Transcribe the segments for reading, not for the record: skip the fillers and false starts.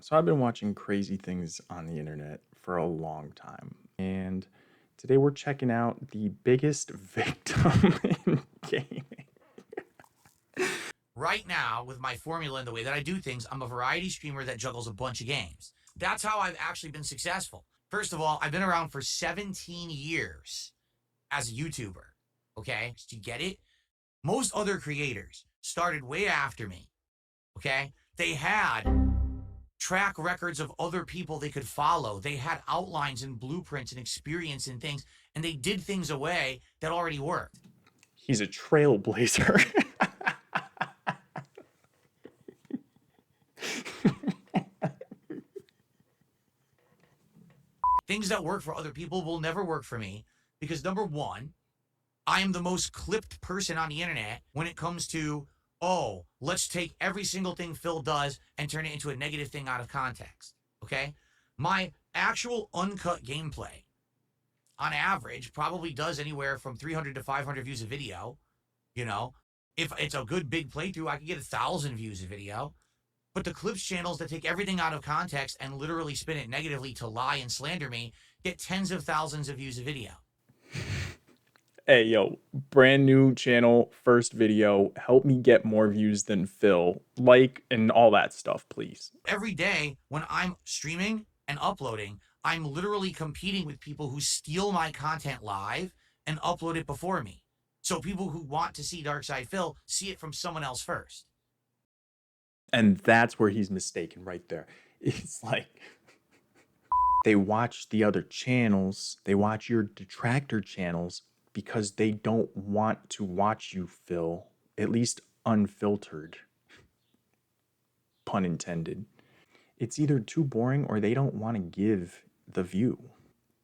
So I've been watching crazy things on the internet for a long time, and today we're checking out the biggest victim in gaming. Right now, with my formula and the way that I do things, I'm a variety streamer that juggles a bunch of games. That's how I've actually been successful. First of all, I've been around for 17 years as a YouTuber. Okay? Do you get it? Most other creators started way after me. Okay? They had track records of other people they could follow. They had outlines and blueprints and experience and things, and they did things away that already worked. He's a trailblazer. Things that work for other people will never work for me because number one, I am the most clipped person on the internet when it comes to, oh, let's take every single thing Phil does and turn it into a negative thing out of context. Okay? My actual uncut gameplay, on average, probably does anywhere from 300 to 500 views a video. You know, if it's a good big playthrough, I can get 1,000 views a video. But the clips channels that take everything out of context and literally spin it negatively to lie and slander me get tens of thousands of views a video. Hey, yo, brand new channel, first video. Help me get more views than Phil. Like and all that stuff, please. Every day when I'm streaming and uploading, I'm literally competing with people who steal my content live and upload it before me. So people who want to see Darkside Phil see it from someone else first. And that's where he's mistaken right there. It's like they watch the other channels, they watch your detractor channels because they don't want to watch you, Phil, at least unfiltered. Pun intended. It's either too boring or they don't want to give the view,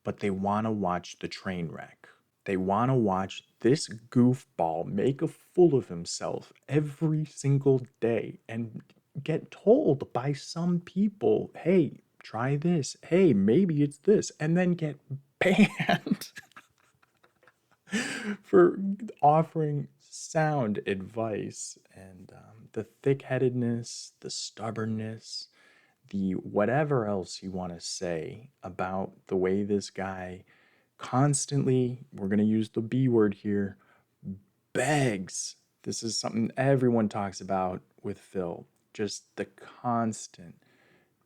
but they want to watch the train wreck. They want to watch this goofball make a fool of himself every single day and get told by some people, hey, try this. Hey, maybe it's this. And then get banned for offering sound advice. And the thick-headedness, the stubbornness, the whatever else you want to say about the way this guy constantly, we're going to use the B word here, begs. This is something everyone talks about with Phil. Just the constant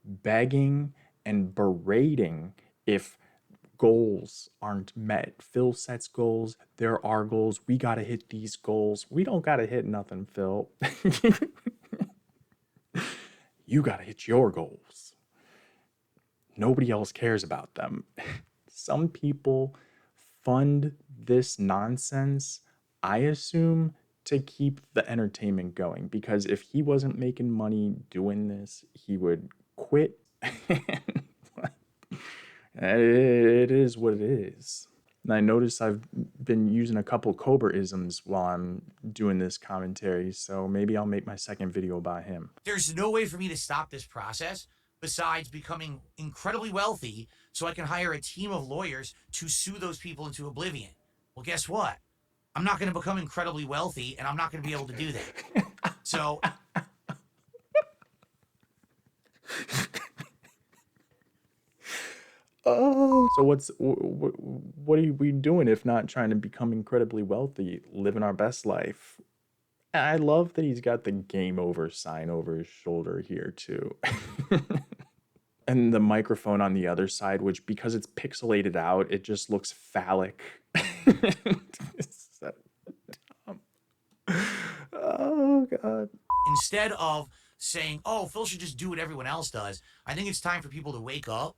begging and berating if goals aren't met. Phil sets goals. There are goals. We got to hit these goals. We don't got to hit nothing, Phil. You got to hit your goals. Nobody else cares about them. Some people fund this nonsense, I assume, to keep the entertainment going. Because if he wasn't making money doing this, he would quit. It is what it is. And I notice I've been using a couple Cobra-isms while I'm doing this commentary, so maybe I'll make my second video about him. There's no way for me to stop this process besides becoming incredibly wealthy so I can hire a team of lawyers to sue those people into oblivion. Well, guess what? I'm not going to become incredibly wealthy and I'm not going to be able to do that. So oh, so what are we doing if not trying to become incredibly wealthy, living our best life? I love that he's got the game over sign over his shoulder here too. And the microphone on the other side, which because it's pixelated out, it just looks phallic. It's so dumb. Oh God. instead of saying, oh, Phil should just do what everyone else does, I think it's time for people to wake up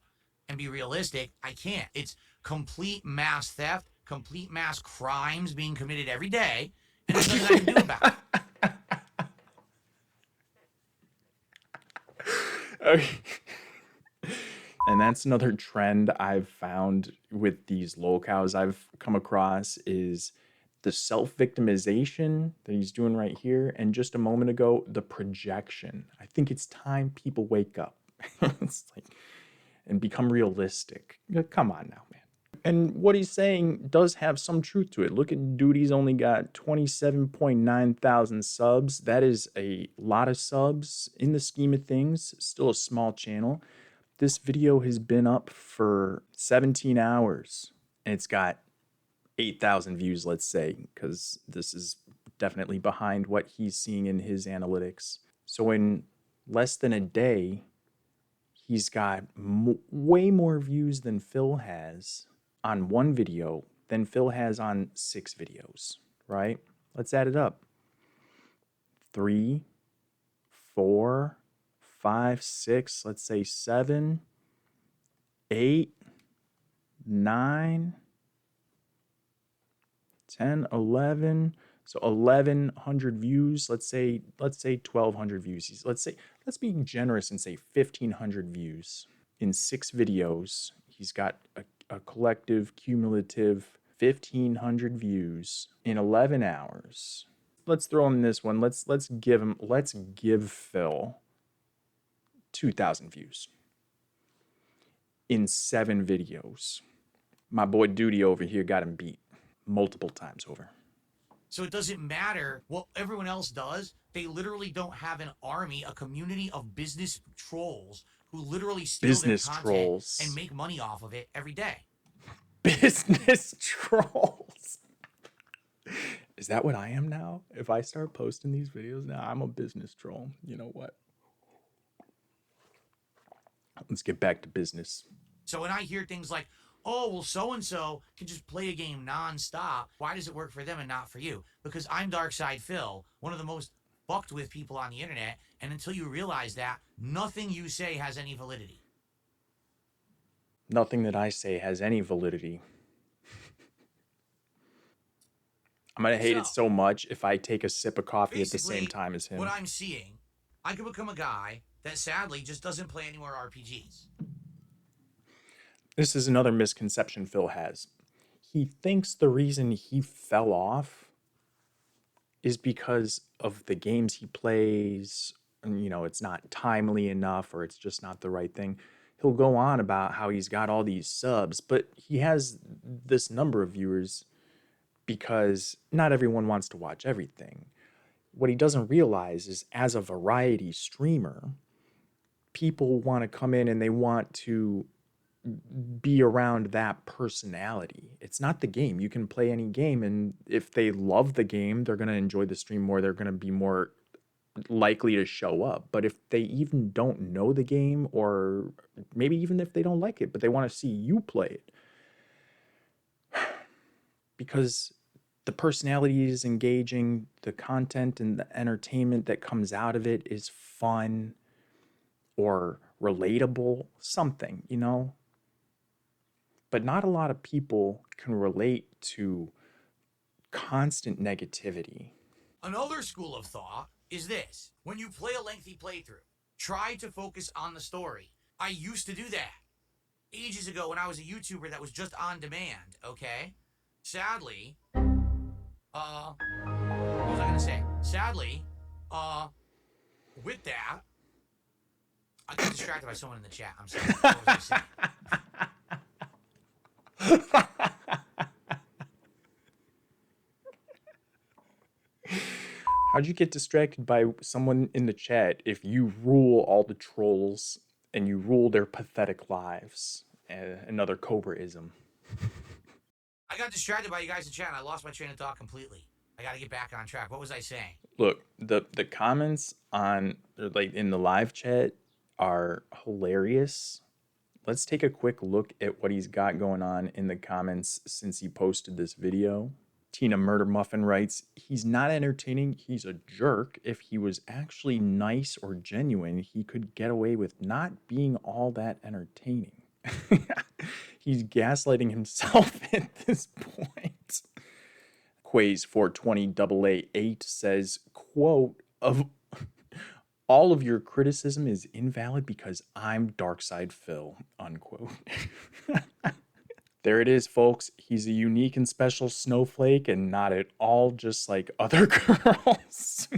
and be realistic. I can't. It's complete mass theft, complete mass crimes being committed every day, and there's nothing I can do about it. Okay. And that's another trend I've found with these lolcows I've come across is the self-victimization that he's doing right here. And just a moment ago, the projection. I think it's time people wake up. It's like, and become realistic. Come on now, man. And what he's saying does have some truth to it. Look at dude, he's only got 27.9 thousand subs. That is a lot of subs in the scheme of things. Still a small channel. This video has been up for 17 hours and it's got 8,000 views, let's say, because this is definitely behind what he's seeing in his analytics. So in less than a day, he's got way more views than Phil has on one video than Phil has on 6 videos, right? Let's add it up. 3, 4, 5, 6, let's say 7, 8, 9, 10, 11. So 1,100 views. Let's say 1,200 views. Let's be generous and say 1,500 views in 6 videos. He's got a collective cumulative 1,500 views in 11 hours. Let's throw in this one. Let's give Phil 2,000 views in 7 videos. My boy Duty over here got him beat multiple times over. So it doesn't matter what everyone else does. They literally don't have an army, a community of business trolls who literally steal business their content trolls and make money off of it every day. Business trolls. Is that what I am now? If I start posting these videos now, I'm a business troll. You know what? Let's get back to business. So when I hear things like, oh, well, so-and-so can just play a game nonstop, why does it work for them and not for you? Because I'm Darkside Phil, one of the most fucked with people on the internet, and until you realize that, nothing you say has any validity. Nothing that I say has any validity. I'm going to hate it so much if I take a sip of coffee at the same time as him. What I'm seeing, I could become a guy that sadly just doesn't play any more RPGs. This is another misconception Phil has. He thinks the reason he fell off is because of the games he plays, and it's not timely enough or it's just not the right thing. He'll go on about how he's got all these subs, but he has this number of viewers because not everyone wants to watch everything. What he doesn't realize is, as a variety streamer, people want to come in and they want to be around that personality. It's not the game. You can play any game, and if they love the game, they're going to enjoy the stream more. They're going to be more likely to show up. But if they even don't know the game, or maybe even if they don't like it, but they want to see you play it, because the personality is engaging, the content and the entertainment that comes out of it is fun or relatable, something, But not a lot of people can relate to constant negativity. Another school of thought is this. When you play a lengthy playthrough, try to focus on the story. I used to do that ages ago when I was a YouTuber that was just on demand, okay? Sadly, what was I gonna say? Sadly, with that, I got distracted by someone in the chat. I'm sorry. What was I saying? How'd you get distracted by someone in the chat if you rule all the trolls and you rule their pathetic lives? Another Cobraism. I got distracted by you guys in chat and I lost my train of thought completely. I got to get back on track. What was I saying? Look, the comments on in the live chat are hilarious. Let's take a quick look at what he's got going on in the comments since he posted this video. Tina Murder Muffin writes, he's not entertaining, he's a jerk. If he was actually nice or genuine, he could get away with not being all that entertaining. He's gaslighting himself at this point. Quays 420 says, quote, of all of your criticism is invalid because I'm Darkside Phil, unquote. There it is, folks. He's a unique and special snowflake and not at all just like other girls.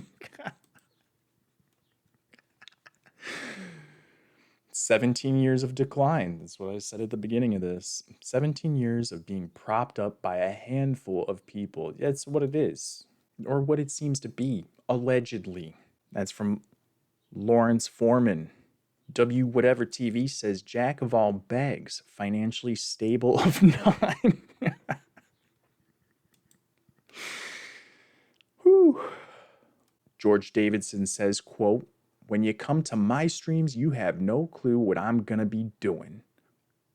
17 years of decline. That's what I said at the beginning of this. 17 years of being propped up by a handful of people. That's what it is, or what it seems to be, allegedly. That's from Lawrence Foreman. W whatever TV says Jack of all bags, financially stable of nine. Whew. George Davidson says, quote, when you come to my streams, you have no clue what I'm gonna be doing.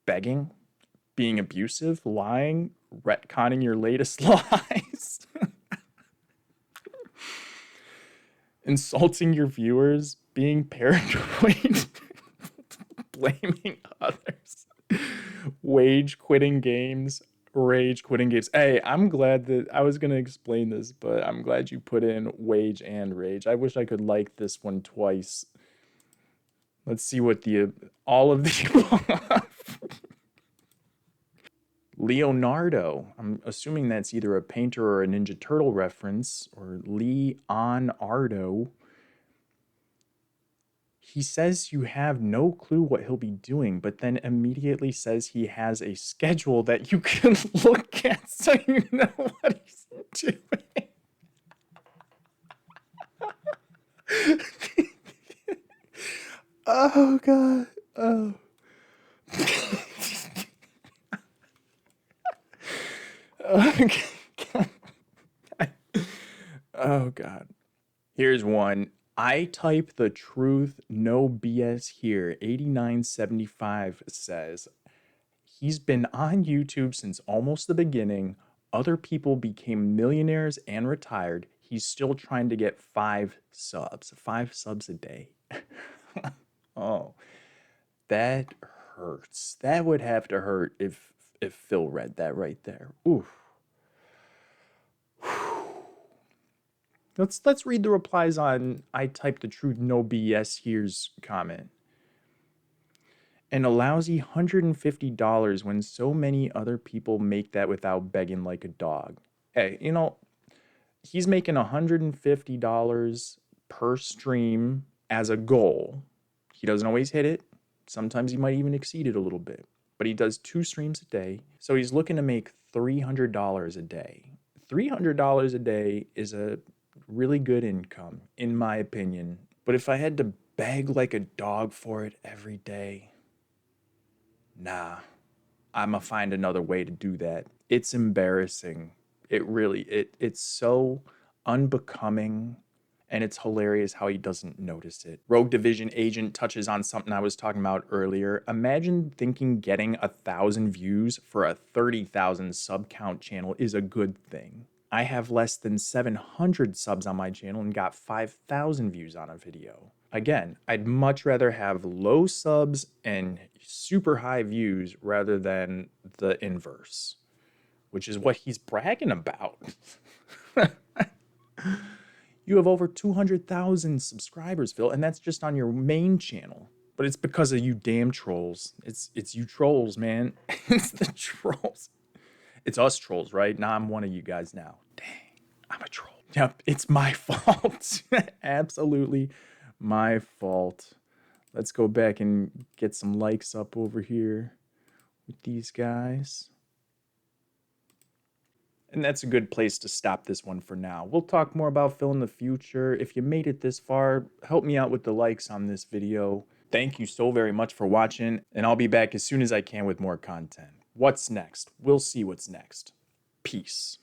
Begging, being abusive, lying, retconning your latest lies, insulting your viewers, being paranoid, blaming others, wage quitting games, rage quitting games. Hey, I'm glad that I was going to explain this, but I'm glad you put in wage and rage. I wish I could like this one twice. Let's see what all of the Leonardo. I'm assuming that's either a painter or a Ninja Turtle reference, or Leonardo. He says you have no clue what he'll be doing, but then immediately says he has a schedule that you can look at so you know what he's doing. Oh, God. Oh. Oh, God. Here's one. I type the truth, no BS here. 8975 says, he's been on YouTube since almost the beginning. Other people became millionaires and retired. He's still trying to get 5 subs. 5 subs a day. Oh, that hurts. That would have to hurt if Phil read that right there. Oof. Let's read the replies on I typed the truth, no BS here's comment. And a lousy $150 when so many other people make that without begging like a dog. Hey, he's making $150 per stream as a goal. He doesn't always hit it. Sometimes he might even exceed it a little bit. But he does 2 streams a day. So he's looking to make $300 a day. $300 a day is a really good income, in my opinion. But if I had to beg like a dog for it every day, nah, I'ma find another way to do that. It's embarrassing. It's so unbecoming, and it's hilarious how he doesn't notice it. Rogue Division Agent touches on something I was talking about earlier. Imagine thinking getting 1,000 views for a 30,000 sub count channel is a good thing. I have less than 700 subs on my channel and got 5,000 views on a video. Again, I'd much rather have low subs and super high views rather than the inverse, which is what he's bragging about. You have over 200,000 subscribers, Phil, and that's just on your main channel. But it's because of you damn trolls. It's you trolls, man. It's the trolls. It's us trolls, right? Now I'm one of you guys now. Dang, I'm a troll. Yep, it's my fault. Absolutely my fault. Let's go back and get some likes up over here with these guys. And that's a good place to stop this one for now. We'll talk more about Phil in the future. If you made it this far, help me out with the likes on this video. Thank you so very much for watching, and I'll be back as soon as I can with more content. What's next? We'll see what's next. Peace.